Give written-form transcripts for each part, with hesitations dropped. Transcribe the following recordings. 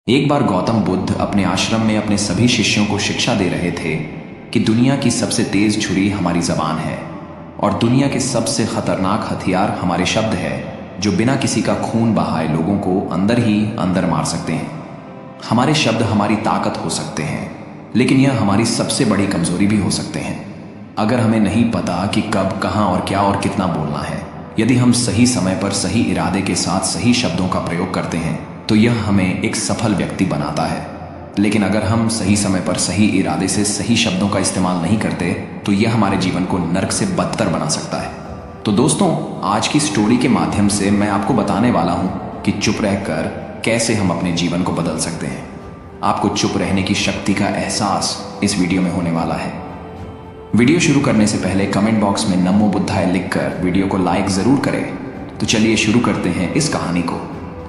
एक बार गौतम बुद्ध अपने आश्रम में अपने सभी शिष्यों को शिक्षा दे रहे थे कि दुनिया की सबसे तेज छुरी हमारी जबान है और दुनिया के सबसे खतरनाक हथियार हमारे शब्द है, जो बिना किसी का खून बहाए लोगों को अंदर ही अंदर मार सकते हैं। हमारे शब्द हमारी ताकत हो सकते हैं, लेकिन यह हमारी सबसे बड़ी कमजोरी भी हो सकते हैं। अगर हमें नहीं पता कि कब, कहां और क्या और कितना बोलना है, यदि हम सही समय पर सही इरादे के साथ सही शब्दों का प्रयोग करते हैं तो यह हमें एक सफल व्यक्ति बनाता है। लेकिन अगर हम सही समय पर सही इरादे से सही शब्दों का इस्तेमाल नहीं करते तो यह हमारे जीवन को नर्क से बदतर बना सकता है। तो दोस्तों, आज की स्टोरी के माध्यम से मैं आपको बताने वाला हूं कि चुप रहकर कैसे हम अपने जीवन को बदल सकते हैं। आपको चुप रहने की शक्ति का एहसास इस वीडियो में होने वाला है। वीडियो शुरू करने से पहले कमेंट बॉक्स में नमो बुद्धाय लिखकर वीडियो को लाइक जरूर करें। तो चलिए शुरू करते हैं इस कहानी को।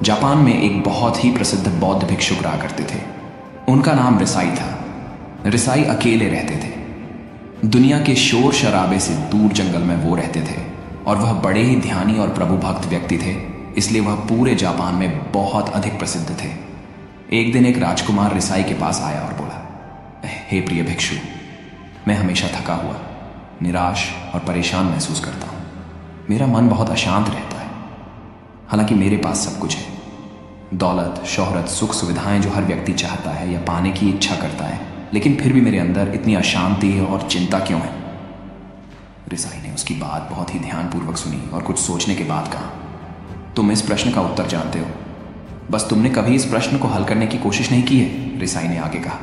जापान में एक बहुत ही प्रसिद्ध बौद्ध भिक्षुक रहा करते थे। उनका नाम रिसाई था। रिसाई अकेले रहते थे। दुनिया के शोर शराबे से दूर जंगल में वो रहते थे और वह बड़े ही ध्यानी और प्रभु भक्त व्यक्ति थे, इसलिए वह पूरे जापान में बहुत अधिक प्रसिद्ध थे। एक दिन एक राजकुमार रिसाई के पास आया और बोला, हे प्रिय भिक्षु, मैं हमेशा थका हुआ, निराश और परेशान महसूस करता हूँ। मेरा मन बहुत अशांत रहता है। हालांकि मेरे पास सब कुछ है, दौलत, शोहरत, सुख सुविधाएं जो हर व्यक्ति चाहता है या पाने की इच्छा करता है, लेकिन फिर भी मेरे अंदर इतनी अशांति और चिंता क्यों है? रिसाई ने उसकी बात बहुत ही ध्यानपूर्वक सुनी और कुछ सोचने के बाद कहा, तुम इस प्रश्न का उत्तर जानते हो, बस तुमने कभी इस प्रश्न को हल करने की कोशिश नहीं की है। रिसाई ने आगे कहा,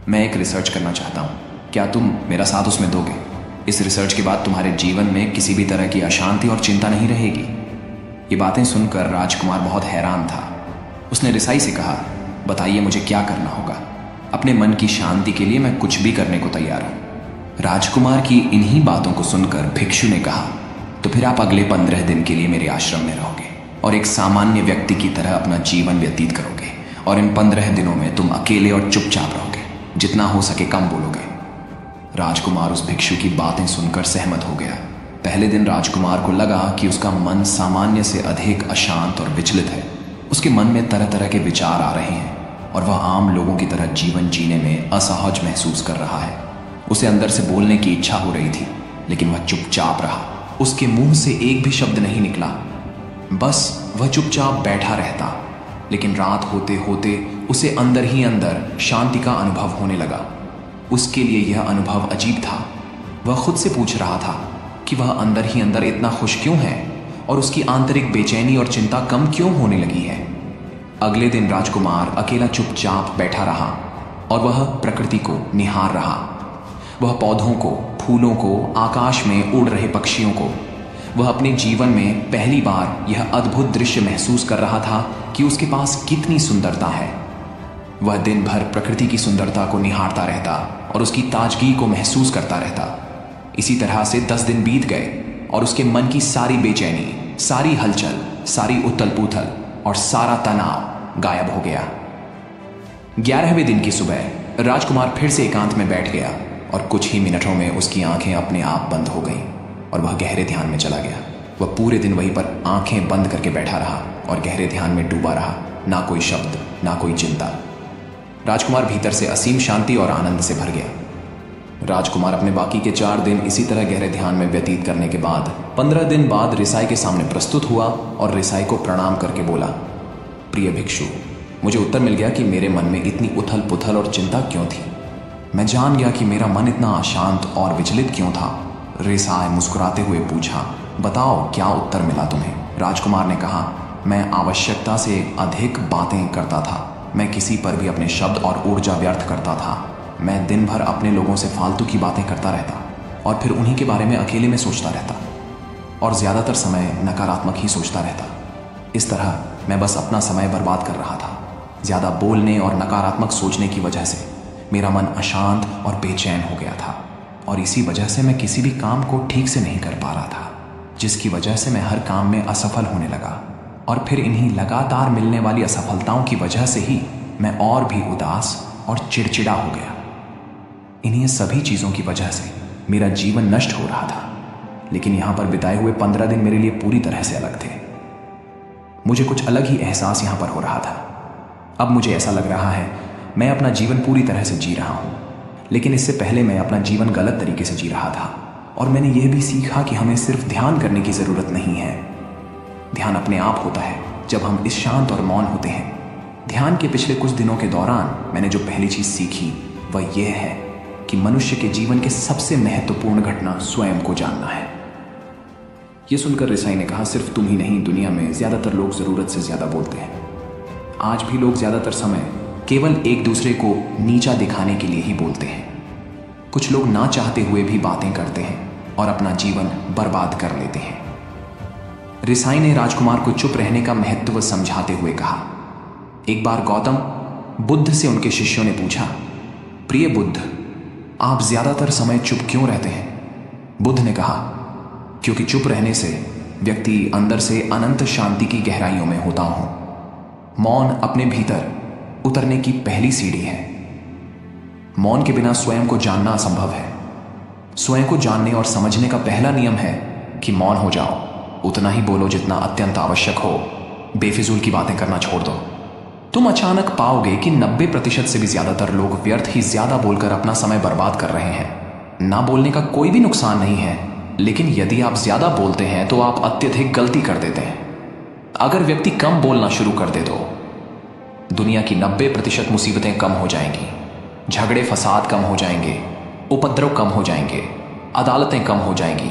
मैं एक रिसर्च करना चाहता हूँ, क्या तुम मेरा साथ उसमें दोगे? इस रिसर्च के बाद तुम्हारे जीवन में किसी भी तरह की अशांति और चिंता नहीं रहेगी। ये बातें सुनकर राजकुमार बहुत हैरान था। उसने रिसाई से कहा, बताइए मुझे क्या करना होगा? अपने मन की शांति के लिए मैं कुछ भी करने को तैयार हूं। राजकुमार की इन्हीं बातों को सुनकर भिक्षु ने कहा, तो फिर आप अगले 15 दिन के लिए मेरे आश्रम में रहोगे और एक सामान्य व्यक्ति की तरह अपना जीवन व्यतीत करोगे, और इन 15 दिनों में तुम अकेले और चुपचाप रहोगे, जितना हो सके कम बोलोगे। राजकुमार उस भिक्षु की बातें सुनकर सहमत हो गया। पहले दिन राजकुमार को लगा कि उसका मन सामान्य से अधिक अशांत और विचलित है। उसके मन में तरह तरह के विचार आ रहे हैं और वह आम लोगों की तरह जीवन जीने में असहज महसूस कर रहा है। उसे अंदर से बोलने की इच्छा हो रही थी, लेकिन वह चुपचाप रहा। उसके मुंह से एक भी शब्द नहीं निकला, बस वह चुपचाप बैठा रहता। लेकिन रात होते होते उसे अंदर ही अंदर शांति का अनुभव होने लगा। उसके लिए यह अनुभव अजीब था। वह खुद से पूछ रहा था कि वह अंदर ही अंदर इतना खुश क्यों है और उसकी आंतरिक बेचैनी और चिंता कम क्यों होने लगी है। अगले दिन राजकुमार अकेला चुपचाप बैठा रहा और वह प्रकृति को निहार रहा। वह पौधों को, फूलों को, आकाश में उड़ रहे पक्षियों को। वह अपने जीवन में पहली बार यह अद्भुत दृश्य महसूस कर रहा था कि उसके पास कितनी सुंदरता है। वह दिन भर प्रकृति की सुंदरता को निहारता रहता और उसकी ताजगी को महसूस करता रहता। इसी तरह से 10 दिन बीत गए और उसके मन की सारी बेचैनी, सारी हलचल, सारी उथल पुथल और सारा तनाव गायब हो गया। 11वें दिन की सुबह राजकुमार फिर से एकांत में बैठ गया और कुछ ही मिनटों में उसकी आंखें अपने आप बंद हो गईं और वह गहरे ध्यान में चला गया। वह पूरे दिन वहीं पर आंखें बंद करके बैठा रहा और गहरे ध्यान में डूबा रहा। ना कोई शब्द, ना कोई चिंता। राजकुमार भीतर से असीम शांति और आनंद से भर गया। राजकुमार अपने बाकी के 4 दिन इसी तरह गहरे ध्यान में व्यतीत करने के बाद 15 दिन बाद रिसाई के सामने प्रस्तुत हुआ और रिसाई को प्रणाम करके बोला, प्रिय भिक्षु, मुझे उत्तर मिल गया कि मेरे मन में इतनी उथल पुथल और चिंता क्यों थी। मैं जान गया कि मेरा मन इतना अशांत और विचलित क्यों था। रिसाई मुस्कुराते हुए पूछा, बताओ क्या उत्तर मिला तुम्हें? राजकुमार ने कहा, मैं आवश्यकता से अधिक बातें करता था। मैं किसी पर भी अपने शब्द और ऊर्जा व्यर्थ करता था। मैं दिन भर अपने लोगों से फालतू की बातें करता रहता और फिर उन्हीं के बारे में अकेले में सोचता रहता और ज़्यादातर समय नकारात्मक ही सोचता रहता। इस तरह मैं बस अपना समय बर्बाद कर रहा था। ज़्यादा बोलने और नकारात्मक सोचने की वजह से मेरा मन अशांत और बेचैन हो गया था और इसी वजह से मैं किसी भी काम को ठीक से नहीं कर पा रहा था, जिसकी वजह से मैं हर काम में असफल होने लगा। और फिर इन्हीं लगातार मिलने वाली असफलताओं की वजह से ही मैं और भी उदास और चिड़चिड़ा हो गया। इन्हीं सभी चीज़ों की वजह से मेरा जीवन नष्ट हो रहा था। लेकिन यहाँ पर बिताए हुए 15 दिन मेरे लिए पूरी तरह से अलग थे। मुझे कुछ अलग ही एहसास यहाँ पर हो रहा था। अब मुझे ऐसा लग रहा है मैं अपना जीवन पूरी तरह से जी रहा हूँ, लेकिन इससे पहले मैं अपना जीवन गलत तरीके से जी रहा था। और मैंने यह भी सीखा कि हमें सिर्फ ध्यान करने की ज़रूरत नहीं है। ध्यान अपने आप होता है जब हम इस शांत और मौन होते हैं। ध्यान के पिछले कुछ दिनों के दौरान मैंने जो पहली चीज़ सीखी वह यह है कि मनुष्य के जीवन के सबसे महत्वपूर्ण घटना स्वयं को जानना है। यह सुनकर रिसाई ने कहा, सिर्फ तुम ही नहीं, दुनिया में ज़्यादातर लोग ज़रूरत से ज़्यादा बोलते हैं। आज भी लोग ज़्यादातर समय केवल एक दूसरे को नीचा दिखाने के लिए ही बोलते हैं। कुछ लोग ना चाहते हुए भी बातें करते हैं और अपना जीवन बर्बाद कर लेते हैं। रिसाई ने राजकुमार को चुप रहने का महत्व समझाते हुए कहा, एक बार गौतम बुद्ध से उनके शिष्यों ने पूछा, प्रिय बुद्ध, आप ज्यादातर समय चुप क्यों रहते हैं? बुद्ध ने कहा, क्योंकि चुप रहने से व्यक्ति अंदर से अनंत शांति की गहराइयों में होता हूं। मौन अपने भीतर उतरने की पहली सीढ़ी है। मौन के बिना स्वयं को जानना असंभव है। स्वयं को जानने और समझने का पहला नियम है कि मौन हो जाओ, उतना ही बोलो जितना अत्यंत आवश्यक हो। बेफिजूल की बातें करना छोड़ दो। तुम अचानक पाओगे कि 90% से भी ज्यादातर लोग व्यर्थ ही ज्यादा बोलकर अपना समय बर्बाद कर रहे हैं। ना बोलने का कोई भी नुकसान नहीं है, लेकिन यदि आप ज्यादा बोलते हैं तो आप अत्यधिक गलती कर देते हैं। अगर व्यक्ति कम बोलना शुरू कर दे तो दुनिया की 90% मुसीबतें कम हो जाएंगी, झगड़े फसाद कम हो जाएंगे, उपद्रव कम हो जाएंगे, अदालतें कम हो जाएंगी।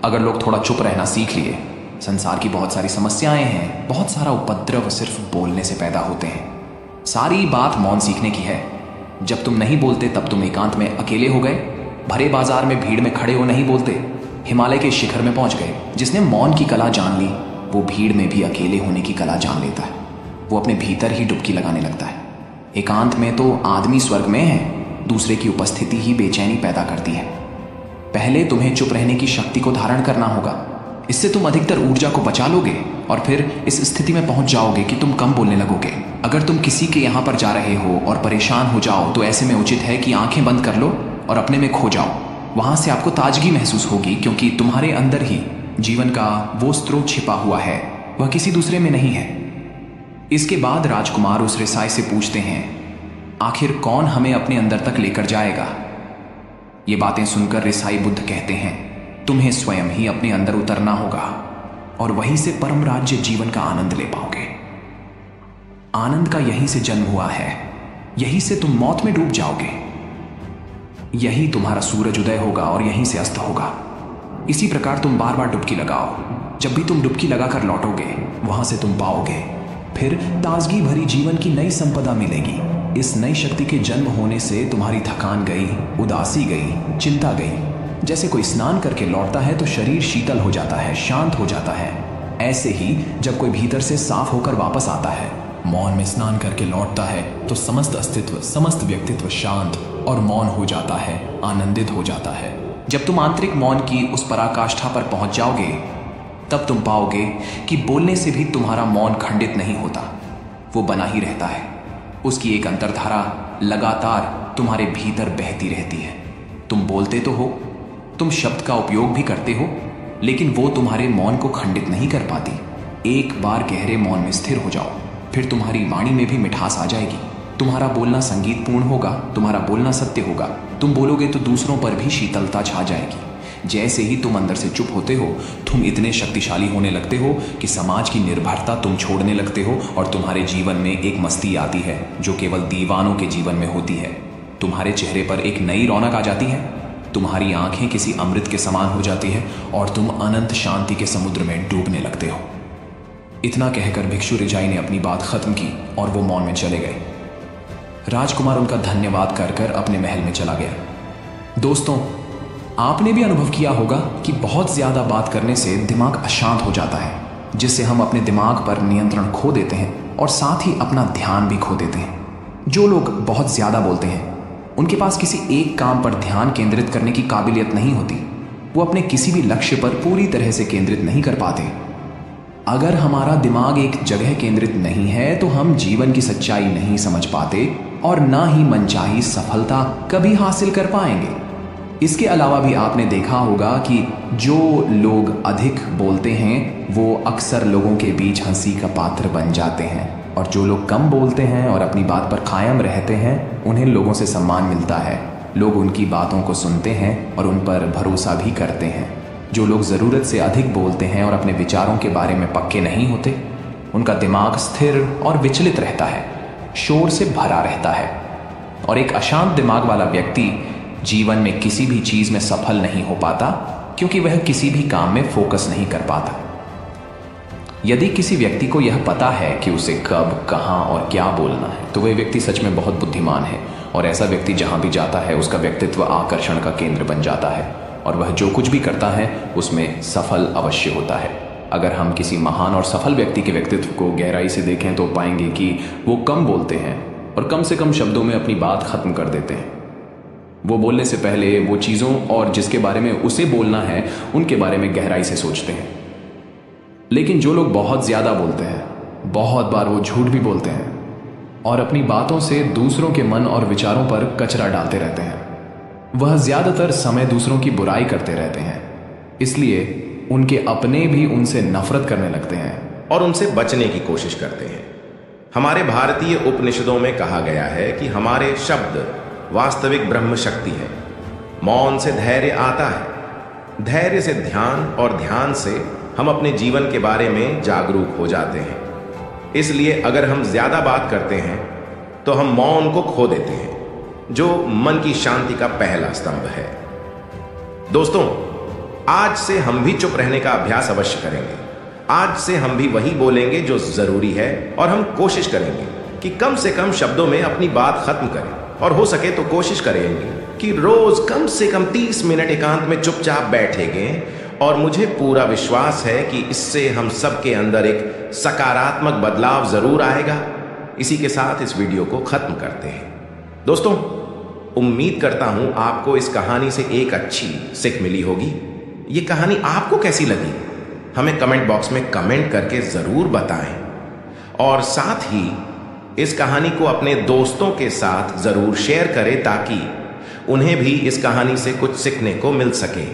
अगर लोग थोड़ा चुप रहना सीख लिए, संसार की बहुत सारी समस्याएं हैं, बहुत सारा उपद्रव सिर्फ बोलने से पैदा होते हैं। सारी बात मौन सीखने की है। जब तुम नहीं बोलते तब तुम एकांत में अकेले हो गए, भरे बाजार में भीड़ में खड़े हो नहीं बोलते, हिमालय के शिखर में पहुंच गए। जिसने मौन की कला जान ली वो भीड़ में भी अकेले होने की कला जान लेता है। वो अपने भीतर ही डुबकी लगाने लगता है। एकांत में तो आदमी स्वर्ग में है, दूसरे की उपस्थिति ही बेचैनी पैदा करती है। पहले तुम्हें चुप रहने की शक्ति को धारण करना होगा। इससे तुम अधिकतर ऊर्जा को बचा लोगे और फिर इस स्थिति में पहुंच जाओगे कि तुम कम बोलने लगोगे। अगर तुम किसी के यहां पर जा रहे हो और परेशान हो जाओ तो ऐसे में उचित है कि आंखें बंद कर लो और अपने में खो जाओ। वहां से आपको ताजगी महसूस होगी, क्योंकि तुम्हारे अंदर ही जीवन का वो स्रोत छिपा हुआ है, वह किसी दूसरे में नहीं है। इसके बाद राजकुमार उस रिसाई से पूछते हैं, आखिर कौन हमें अपने अंदर तक लेकर जाएगा? ये बातें सुनकर रिसाई बुद्ध कहते हैं, तुम्हें स्वयं ही अपने अंदर उतरना होगा और वहीं से परम राज्य जीवन का आनंद ले पाओगे। आनंद का यहीं से जन्म हुआ है, यहीं से तुम मौत में डूब जाओगे। यही तुम्हारा सूरज उदय होगा और यहीं से अस्त होगा। इसी प्रकार तुम बार बार डुबकी लगाओ। जब भी तुम डुबकी लगाकर लौटोगे वहां से तुम पाओगे फिर ताजगी भरी जीवन की नई संपदा मिलेगी। इस नई शक्ति के जन्म होने से तुम्हारी थकान गई, उदासी गई, चिंता गई। जैसे कोई स्नान करके लौटता है तो शरीर शीतल हो जाता है, शांत हो जाता है। ऐसे ही जब कोई भीतर से साफ होकर वापस आता है, मौन में स्नान करके लौटता है, तो समस्त अस्तित्व, समस्त व्यक्तित्व शांत और मौन हो जाता है, आनंदित हो जाता है। जब तुम आंतरिक मौन की उस पराकाष्ठा पर पहुंच जाओगे तब तुम पाओगे कि बोलने से भी तुम्हारा मौन खंडित नहीं होता, वो बना ही रहता है। उसकी एक अंतर्धारा लगातार तुम्हारे भीतर बहती रहती है। तुम बोलते तो हो, तुम शब्द का उपयोग भी करते हो, लेकिन वो तुम्हारे मौन को खंडित नहीं कर पाती। एक बार गहरे मौन में स्थिर हो जाओ, फिर तुम्हारी वाणी में भी मिठास आ जाएगी। तुम्हारा बोलना संगीतपूर्ण होगा, तुम्हारा बोलना सत्य होगा। तुम बोलोगे तो दूसरों पर भी शीतलता छा जाएगी। जैसे ही तुम अंदर से चुप होते हो, तुम इतने शक्तिशाली होने लगते हो कि समाज की निर्भरता तुम छोड़ने लगते हो और तुम्हारे जीवन में एक मस्ती आती है जो केवल दीवानों के जीवन में होती है। तुम्हारे चेहरे पर एक नई रौनक आ जाती है, तुम्हारी आंखें किसी अमृत के समान हो जाती है और तुम अनंत शांति के समुद्र में डूबने लगते हो। इतना कहकर भिक्षु रिजाई ने अपनी बात खत्म की और वो मौन में चले गए। राजकुमार उनका धन्यवाद कर कर अपने महल में चला गया। दोस्तों, आपने भी अनुभव किया होगा कि बहुत ज्यादा बात करने से दिमाग अशांत हो जाता है, जिससे हम अपने दिमाग पर नियंत्रण खो देते हैं और साथ ही अपना ध्यान भी खो देते हैं। जो लोग बहुत ज्यादा बोलते हैं उनके पास किसी एक काम पर ध्यान केंद्रित करने की काबिलियत नहीं होती। वो अपने किसी भी लक्ष्य पर पूरी तरह से केंद्रित नहीं कर पाते। अगर हमारा दिमाग एक जगह केंद्रित नहीं है तो हम जीवन की सच्चाई नहीं समझ पाते और ना ही मनचाही सफलता कभी हासिल कर पाएंगे। इसके अलावा भी आपने देखा होगा कि जो लोग अधिक बोलते हैं वो अक्सर लोगों के बीच हंसी का पात्र बन जाते हैं। और जो लोग कम बोलते हैं और अपनी बात पर कायम रहते हैं उन्हें लोगों से सम्मान मिलता है। लोग उनकी बातों को सुनते हैं और उन पर भरोसा भी करते हैं। जो लोग ज़रूरत से अधिक बोलते हैं और अपने विचारों के बारे में पक्के नहीं होते, उनका दिमाग स्थिर और विचलित रहता है, शोर से भरा रहता है। और एक अशांत दिमाग वाला व्यक्ति जीवन में किसी भी चीज़ में सफल नहीं हो पाता, क्योंकि वह किसी भी काम में फोकस नहीं कर पाता। यदि किसी व्यक्ति को यह पता है कि उसे कब, कहां और क्या बोलना है, तो वह व्यक्ति सच में बहुत बुद्धिमान है। और ऐसा व्यक्ति जहां भी जाता है उसका व्यक्तित्व आकर्षण का केंद्र बन जाता है और वह जो कुछ भी करता है उसमें सफल अवश्य होता है। अगर हम किसी महान और सफल व्यक्ति के व्यक्तित्व को गहराई से देखें तो पाएंगे कि वो कम बोलते हैं और कम से कम शब्दों में अपनी बात खत्म कर देते हैं। वो बोलने से पहले वो चीज़ों और जिसके बारे में उसे बोलना है उनके बारे में गहराई से सोचते हैं। लेकिन जो लोग बहुत ज़्यादा बोलते हैं, बहुत बार वो झूठ भी बोलते हैं और अपनी बातों से दूसरों के मन और विचारों पर कचरा डालते रहते हैं। वह ज़्यादातर समय दूसरों की बुराई करते रहते हैं, इसलिए उनके अपने भी उनसे नफरत करने लगते हैं और उनसे बचने की कोशिश करते हैं। हमारे भारतीय उपनिषदों में कहा गया है कि हमारे शब्द वास्तविक ब्रह्म शक्ति है। मौन से धैर्य आता है, धैर्य से ध्यान और ध्यान से हम अपने जीवन के बारे में जागरूक हो जाते हैं। इसलिए अगर हम ज्यादा बात करते हैं तो हम मौन को खो देते हैं, जो मन की शांति का पहला स्तंभ है। दोस्तों, आज से हम भी चुप रहने का अभ्यास अवश्य करेंगे। आज से हम भी वही बोलेंगे जो जरूरी है और हम कोशिश करेंगे कि कम से कम शब्दों में अपनी बात खत्म करें। और हो सके तो कोशिश करेंगे कि रोज कम से कम 30 मिनट एकांत में चुपचाप बैठेंगे। और मुझे पूरा विश्वास है कि इससे हम सबके अंदर एक सकारात्मक बदलाव जरूर आएगा। इसी के साथ इस वीडियो को खत्म करते हैं। दोस्तों, उम्मीद करता हूं आपको इस कहानी से एक अच्छी सीख मिली होगी। ये कहानी आपको कैसी लगी हमें कमेंट बॉक्स में कमेंट करके जरूर बताएं। और साथ ही इस कहानी को अपने दोस्तों के साथ जरूर शेयर करें ताकि उन्हें भी इस कहानी से कुछ सीखने को मिल सके।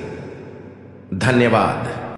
धन्यवाद।